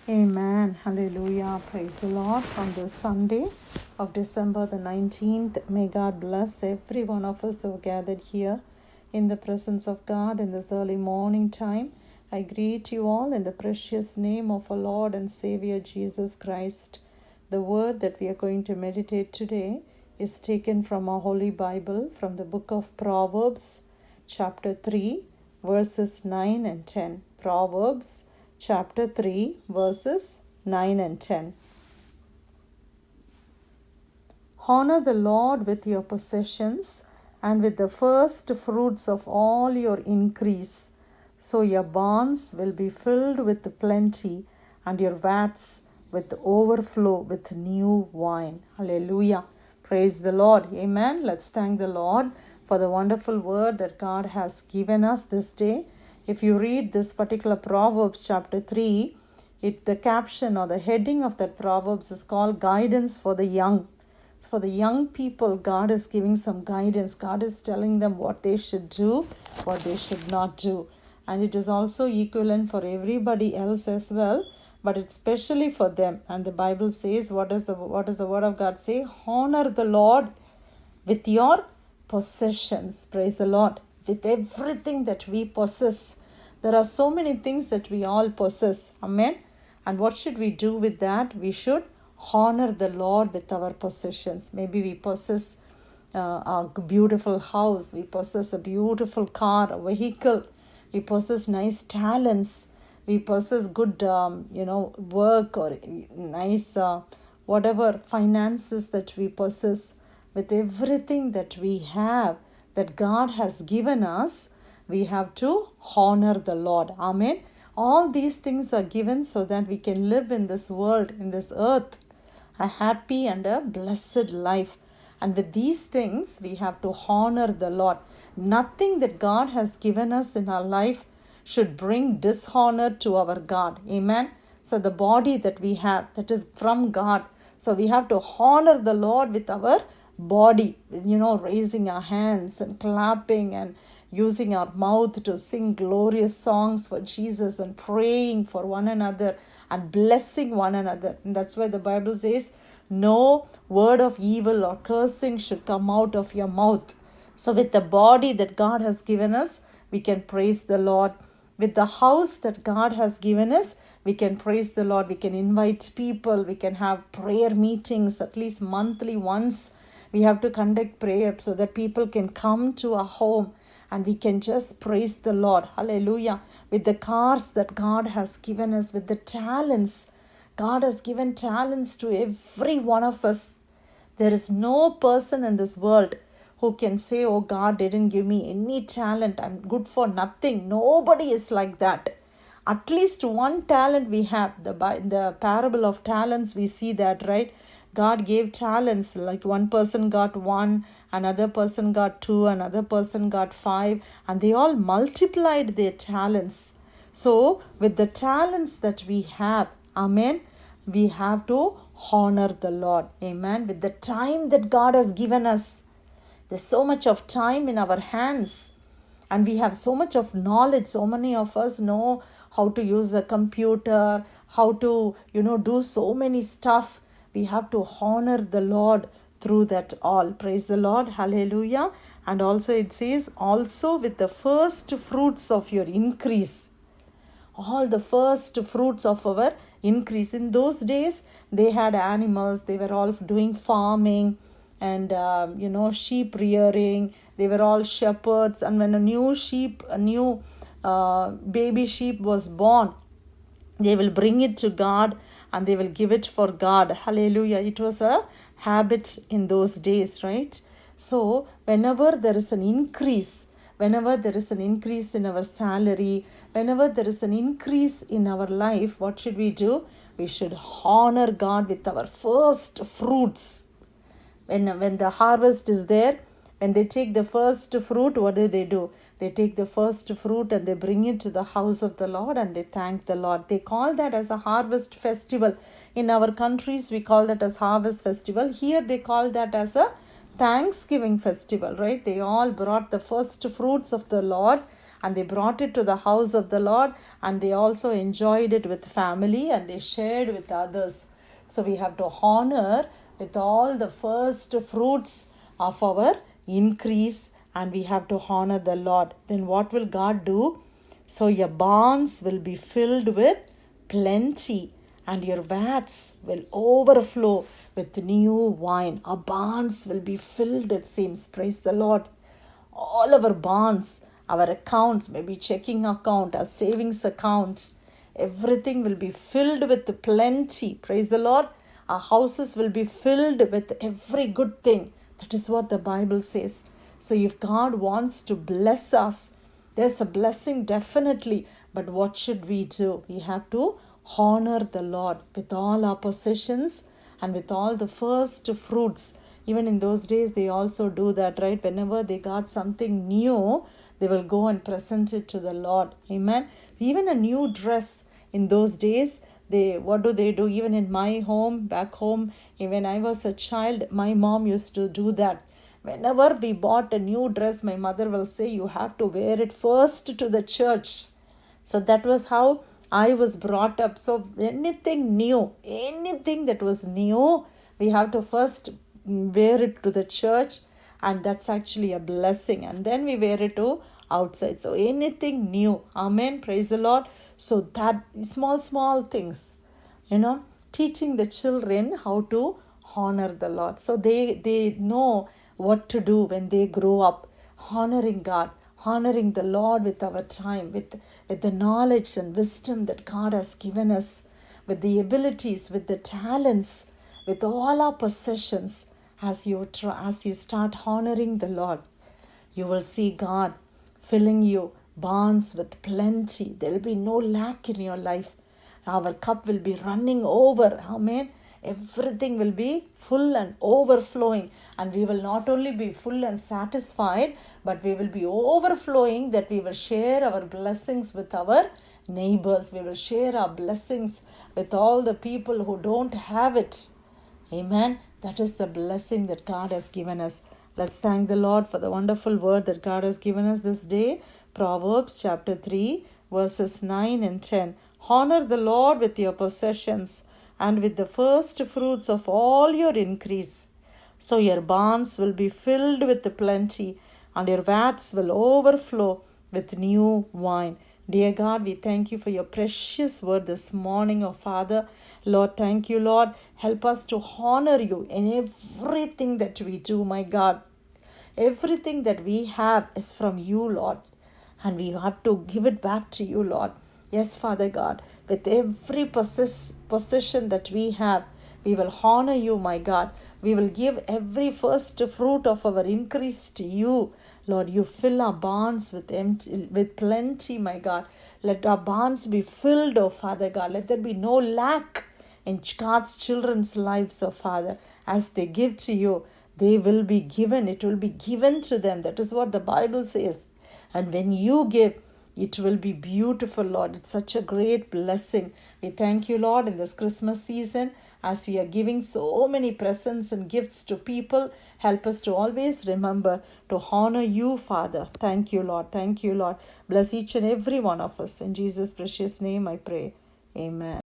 Amen. Hallelujah. Praise the Lord. On this Sunday of December the 19th, may God bless every one of us who are gathered here in the presence of God in this early morning time. I greet you all in the precious name of our Lord and Savior Jesus Christ. The word that we are going to meditate today is taken from our Holy Bible from the book of Proverbs, chapter 3, verses 9 and 10. Proverbs chapter 3, verses 9 and 10. Honor the Lord with your possessions and with the first fruits of all your increase, so your barns will be filled with plenty and your vats with overflow with new wine. Hallelujah. Praise the Lord. Amen. Let's thank the Lord for the wonderful word that God has given us this day. If you read this particular Proverbs chapter 3, the caption or the heading of that Proverbs is called Guidance for the Young. So for the young people, God is giving some guidance. God is telling them what they should do, what they should not do. And it is also equivalent for everybody else as well, but it's especially for them. And the Bible says, what does the word of God say? Honor the Lord with your possessions. Praise the Lord. With everything that we possess. There are so many things that we all possess. Amen. And what should we do with that? We should honor the Lord with our possessions. Maybe we possess a beautiful house. We possess a beautiful car, a vehicle. We possess nice talents. We possess good, work or nice, whatever finances that we possess. With everything that we have, that God has given us, we have to honor the Lord. Amen. All these things are given so that we can live in this world, in this earth, a happy and a blessed life. And with these things, we have to honor the Lord. Nothing that God has given us in our life should bring dishonor to our God. Amen. So the body that we have, that is from God. So we have to honor the Lord with our body, raising our hands and clapping and using our mouth to sing glorious songs for Jesus and praying for one another and blessing one another. And that's why the Bible says, no word of evil or cursing should come out of your mouth. So with the body that God has given us, we can praise the Lord. With the house that God has given us, we can praise the Lord. We can invite people. We can have prayer meetings at least monthly once. We have to conduct prayer so that people can come to our home and we can just praise the Lord. Hallelujah. With the cars that God has given us, with the talents. God has given talents to every one of us. There is no person in this world who can say, oh, God didn't give me any talent. I'm good for nothing. Nobody is like that. At least one talent we have. In the parable of talents, we see that, right? God gave talents, like one person got 1, another person got 2, another person got 5, and they all multiplied their talents. So, with the talents that we have, amen, we have to honor the Lord, amen, with the time that God has given us. There's so much of time in our hands, and we have so much of knowledge. So many of us know how to use the computer, how to, do so many stuff. We have to honor the Lord through that all. Praise the Lord. Hallelujah. And also it says, also with the first fruits of your increase. All the first fruits of our increase. In those days, they had animals. They were all doing farming and, sheep rearing. They were all shepherds. And when a new baby sheep was born, they will bring it to God and they will give it for God. Hallelujah. It was a habit in those days, right? So whenever there is an increase, whenever there is an increase in our salary, whenever there is an increase in our life, what should we do? We should honor God with our first fruits. When the harvest is there, when they take the first fruit, what do? They take the first fruit and they bring it to the house of the Lord and they thank the Lord. They call that as a harvest festival. In our countries, we call that as harvest festival. Here they call that as a Thanksgiving festival, right? They all brought the first fruits of the Lord and they brought it to the house of the Lord, and they also enjoyed it with family and they shared with others. So we have to honor with all the first fruits of our increase, and we have to honor the Lord. Then what will God do? So your barns will be filled with plenty, and your vats will overflow with new wine. Our barns will be filled, it seems. Praise the Lord. All our barns, our accounts, maybe checking account, our savings accounts, everything will be filled with plenty. Praise the Lord. Our houses will be filled with every good thing. That is what the Bible says. So if God wants to bless us, there's a blessing definitely. But what should we do? We have to honor the Lord with all our possessions and with all the first fruits. Even in those days, they also do that, right? Whenever they got something new, they will go and present it to the Lord. Amen. Even a new dress in those days, what do? Even in my home, back home, when I was a child, my mom used to do that. Whenever we bought a new dress, my mother will say, you have to wear it first to the church. So that was how I was brought up. So anything that was new, we have to first wear it to the church, and that's actually a blessing. And then we wear it to outside. So anything new. Amen. Praise the Lord. So that small things, teaching the children how to honor the Lord. So they know what to do when they grow up, honoring God, honoring the Lord with our time, with the knowledge and wisdom that God has given us, with the abilities, with the talents, with all our possessions. As you start honoring the Lord, you will see God filling you barns with plenty. There will be no lack in your life. Our cup will be running over. Amen. Everything will be full and overflowing, and we will not only be full and satisfied, but we will be overflowing, that we will share our blessings with our neighbors. We will share our blessings with all the people who don't have it. Amen. That is the blessing that God has given us. Let's thank the Lord for the wonderful word that God has given us this day. Proverbs chapter 3, verses 9 and 10. Honor the Lord with your possessions and with the first fruits of all your increase. So your barns will be filled with plenty, and your vats will overflow with new wine. Dear God, we thank you for your precious word this morning, oh Father. Lord, thank you, Lord. Help us to honor you in everything that we do, my God. Everything that we have is from you, Lord, and we have to give it back to you, Lord. Yes, Father God, with every possession that we have, we will honor you, my God. We will give every first fruit of our increase to you. Lord, you fill our barns with plenty, my God. Let our barns be filled, oh Father God. Let there be no lack in God's children's lives, oh Father. As they give to you, they will be given. It will be given to them. That is what the Bible says. And when you give, it will be beautiful, Lord. It's such a great blessing. We thank you, Lord, in this Christmas season, as we are giving so many presents and gifts to people. Help us to always remember to honor you, Father. Thank you, Lord. Thank you, Lord. Bless each and every one of us. In Jesus' precious name I pray. Amen.